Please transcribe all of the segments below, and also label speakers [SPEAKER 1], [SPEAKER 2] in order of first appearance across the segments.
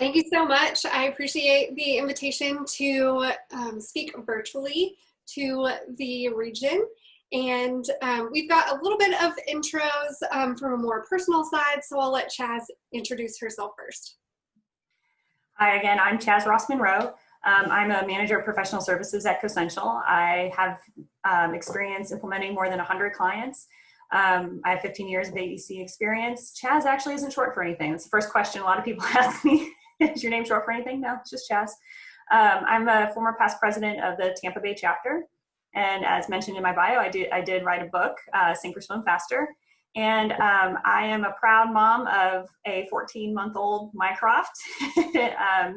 [SPEAKER 1] Thank you so much. I appreciate the invitation to speak virtually to the region. And we've got a little bit of intros from a more personal side, so I'll let Chaz introduce herself first.
[SPEAKER 2] Hi, again, I'm Chaz Ross Monroe. I'm a manager of professional services at Cosential. I have experience implementing more than 100 clients. I have 15 years of AEC experience. Chaz actually isn't short for anything. It's the first question a lot of people ask me. Is your name short for anything? No, it's just Chaz. I'm a former past president of the Tampa Bay chapter. And as mentioned in my bio, I did write a book, Sink or Swim Faster. And I am a proud mom of a 14-month-old Mycroft.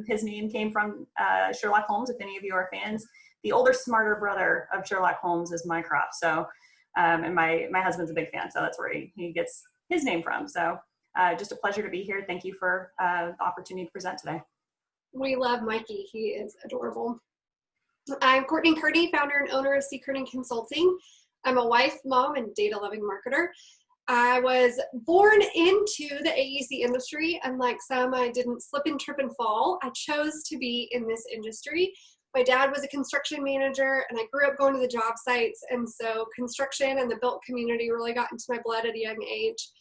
[SPEAKER 2] His name came from Sherlock Holmes, if any of you are fans. The older, smarter brother of Sherlock Holmes is Mycroft. So, and my husband's a big fan, so that's where he gets his name from. So just a pleasure to be here. Thank you for the opportunity to present today.
[SPEAKER 1] We love Mikey. He is adorable. I'm Courtney Kearney, founder and owner of CKearney Consulting. I'm a wife, mom, and data-loving marketer. I was born into the AEC industry. Unlike some, I didn't slip and trip and fall. I chose to be in this industry. My dad was a construction manager, and I grew up going to the job sites, and so construction and the built community really got into my blood at a young age.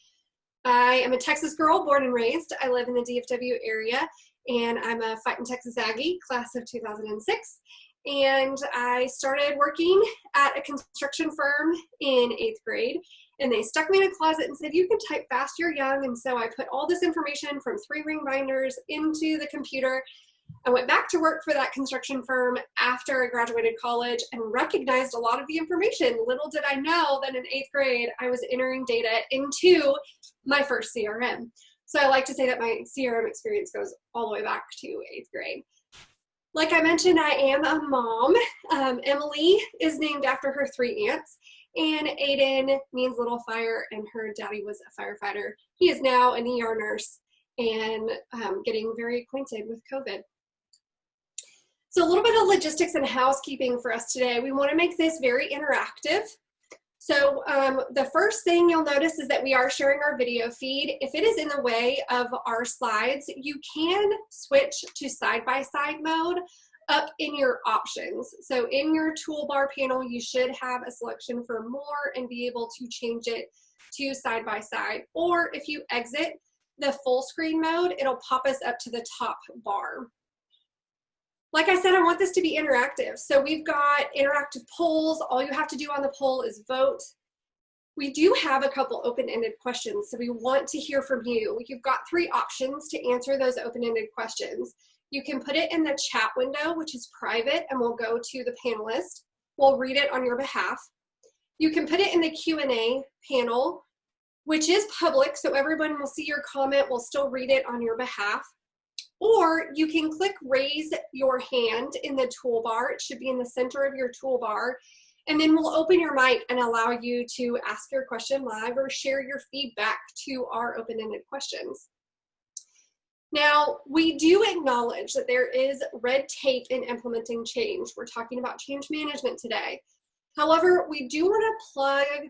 [SPEAKER 1] I am a Texas girl, born and raised. I live in the DFW area, and I'm a Fightin' Texas Aggie, class of 2006. And I started working at a construction firm in 8th grade. And they stuck me in a closet and said, you can type fast, you're young. And so I put all this information from 3-ring binders into the computer. I went back to work for that construction firm after I graduated college and recognized a lot of the information. Little did I know that in 8th grade, I was entering data into my first CRM. So I like to say that my CRM experience goes all the way back to 8th grade. Like I mentioned, I am a mom. Emily is named after her 3 aunts. And Aiden means little fire, and her daddy was a firefighter. He is now an ER nurse and getting very acquainted with COVID. So a little bit of logistics and housekeeping for us today. We want to make this very interactive. So the first thing you'll notice is that we are sharing our video feed. If it is in the way of our slides, you can switch to side-by-side mode up in your options. So in your toolbar panel, you should have a selection for more and be able to change it to side by side. Or if you exit the full screen mode, it'll pop us up to the top bar. Like I said, I want this to be interactive. So we've got interactive polls. All you have to do on the poll is vote. We do have a couple open-ended questions, so we want to hear from you. You've got 3 options to answer those open-ended questions. You can put it in the chat window, which is private, and we'll go to the panelist. We'll read it on your behalf. You can put it in the Q&A panel, which is public, so everyone will see your comment. We'll still read it on your behalf. Or you can click raise your hand in the toolbar. It should be in the center of your toolbar. And then we'll open your mic and allow you to ask your question live or share your feedback to our open-ended questions. Now, we do acknowledge that there is red tape in implementing change. We're talking about change management today. However, we do want to plug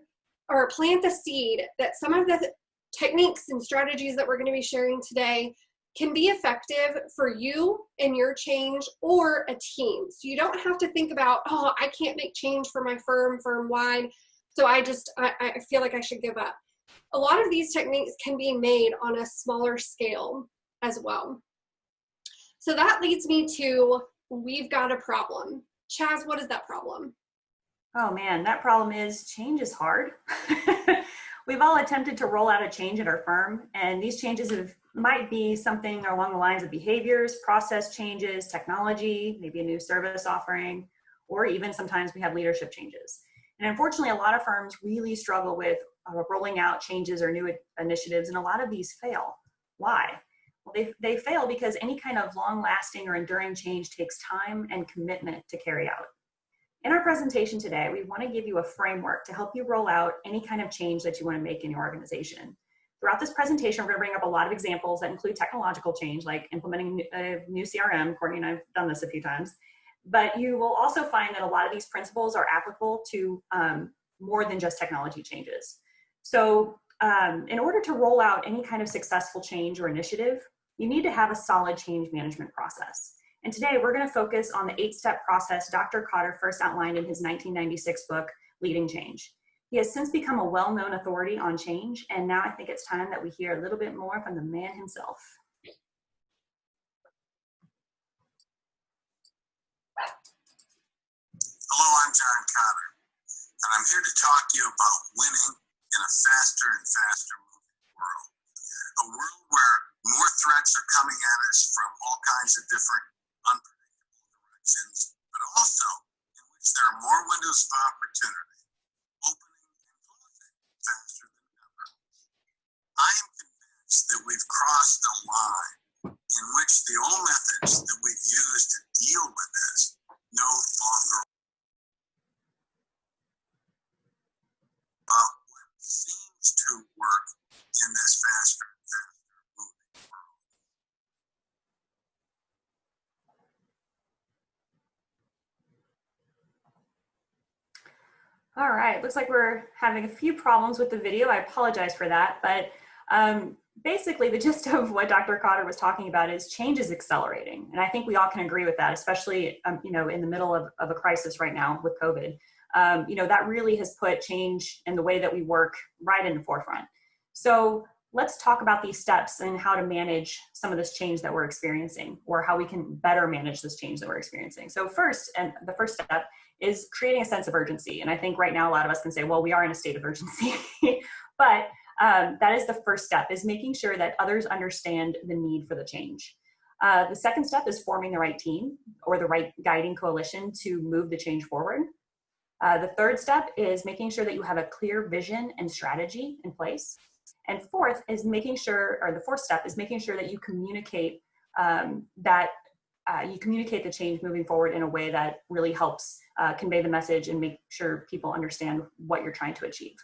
[SPEAKER 1] or plant the seed that some of the techniques and strategies that we're going to be sharing today can be effective for you and your change or a team. So you don't have to think about, oh, I can't make change for my firm-wide, so I feel like I should give up. A lot of these techniques can be made on a smaller scale as well. So that leads me to, we've got a problem. Chaz, what is that problem?
[SPEAKER 2] Oh man, that problem is change is hard. We've all attempted to roll out a change at our firm, and these changes might be something along the lines of behaviors, process changes, technology, maybe a new service offering, or even sometimes we have leadership changes. And unfortunately, a lot of firms really struggle with rolling out changes or new initiatives, and a lot of these fail. Why? Well, they fail because any kind of long-lasting or enduring change takes time and commitment to carry out. In our presentation today, we want to give you a framework to help you roll out any kind of change that you want to make in your organization. Throughout this presentation, we're going to bring up a lot of examples that include technological change, like implementing a new CRM. Courtney and I have done this a few times. But you will also find that a lot of these principles are applicable to more than just technology changes. So in order to roll out any kind of successful change or initiative, you need to have a solid change management process. And today we're going to focus on the 8-step process Dr. Cotter first outlined in his 1996 book, Leading Change. He has since become a well-known authority on change, and now I think it's time that we hear a little bit more from the man himself.
[SPEAKER 3] Hello, I'm John Cotter, and I'm here to talk to you about winning in a faster and faster moving world. A world where more threats are coming at us from all kinds of different unpredictable directions, but also in which there are more windows of opportunity, opening and closing faster than ever. I am convinced that we've crossed a line in which the old methods that we've used to deal with this no longer what seems to work in this faster and faster moving world.
[SPEAKER 2] All right, looks like we're having a few problems with the video. I apologize for that, but basically the gist of what Dr. Cotter was talking about is change is accelerating. And I think we all can agree with that, especially in the middle of a crisis right now with COVID. That really has put change in the way that we work right in the forefront. So let's talk about these steps and how to manage some of this change that we're experiencing, or how we can better manage this change that we're experiencing. So the first step is creating a sense of urgency. And I think right now a lot of us can say, well, we are in a state of urgency, but that is the first step, is making sure that others understand the need for the change. The second step is forming the right team or the right guiding coalition to move the change forward. The third step is making sure that you have a clear vision and strategy in place. And the fourth step is making sure that you communicate the change moving forward in a way that really helps convey the message and make sure people understand what you're trying to achieve.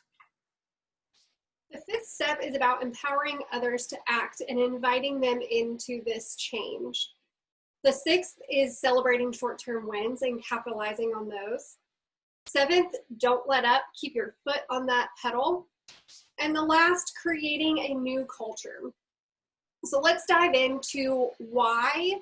[SPEAKER 1] The fifth step is about empowering others to act and inviting them into this change. The sixth is celebrating short-term wins and capitalizing on those. Seventh, don't let up, keep your foot on that pedal. And the last, creating a new culture. So let's dive into why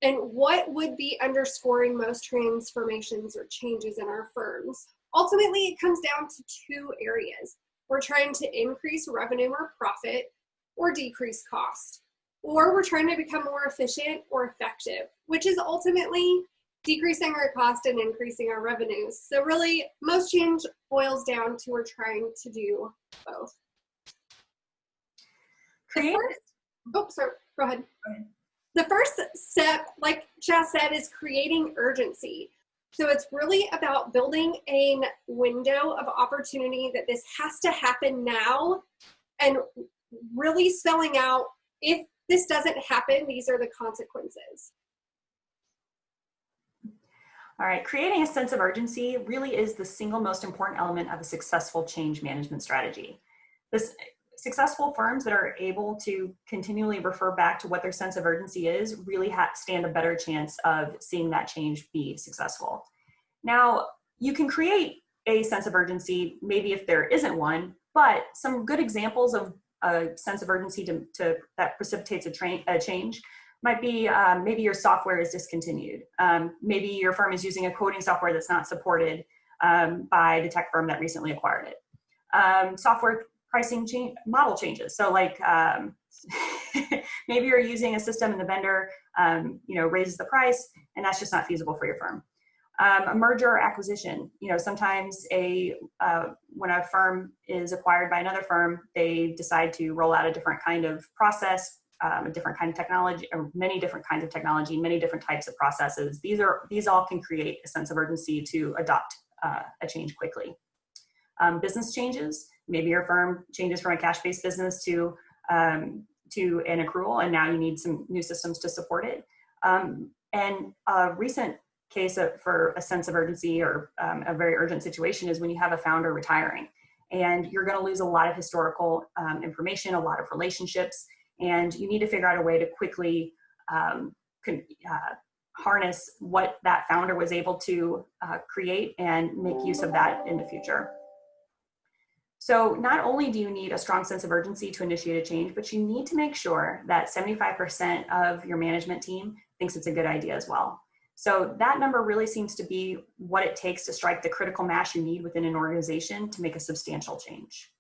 [SPEAKER 1] and what would be underscoring most transformations or changes in our firms. Ultimately, it comes down to two areas. We're trying to increase revenue or profit, or decrease cost. Or we're trying to become more efficient or effective, which is ultimately decreasing our cost and increasing our revenues. So really, most change boils down to we're trying to do both. Go ahead. The first step, like Jess said, is creating urgency. So it's really about building a window of opportunity that this has to happen now, and really spelling out, if this doesn't happen, these are the consequences.
[SPEAKER 2] All right, creating a sense of urgency really is the single most important element of a successful change management strategy. Successful firms that are able to continually refer back to what their sense of urgency is really stand a better chance of seeing that change be successful. Now, you can create a sense of urgency maybe if there isn't one, but some good examples of a sense of urgency that precipitates a change might be maybe your software is discontinued. Maybe your firm is using a coding software that's not supported by the tech firm that recently acquired it. Software pricing model changes. So like maybe you're using a system and the vendor raises the price, and that's just not feasible for your firm. A merger or acquisition. Sometimes when a firm is acquired by another firm, they decide to roll out a different kind of process, a different kind of technology, or many different kinds of technology, many different types of processes. These all can create a sense of urgency to adopt a change quickly. Business changes. Maybe your firm changes from a cash-based business to an accrual, and now you need some new systems to support it. And a recent case for a sense of urgency or a very urgent situation is when you have a founder retiring, and you're going to lose a lot of historical information, a lot of relationships, and you need to figure out a way to quickly harness what that founder was able to create and make use of that in the future. So not only do you need a strong sense of urgency to initiate a change, but you need to make sure that 75% of your management team thinks it's a good idea as well. So that number really seems to be what it takes to strike the critical mass you need within an organization to make a substantial change.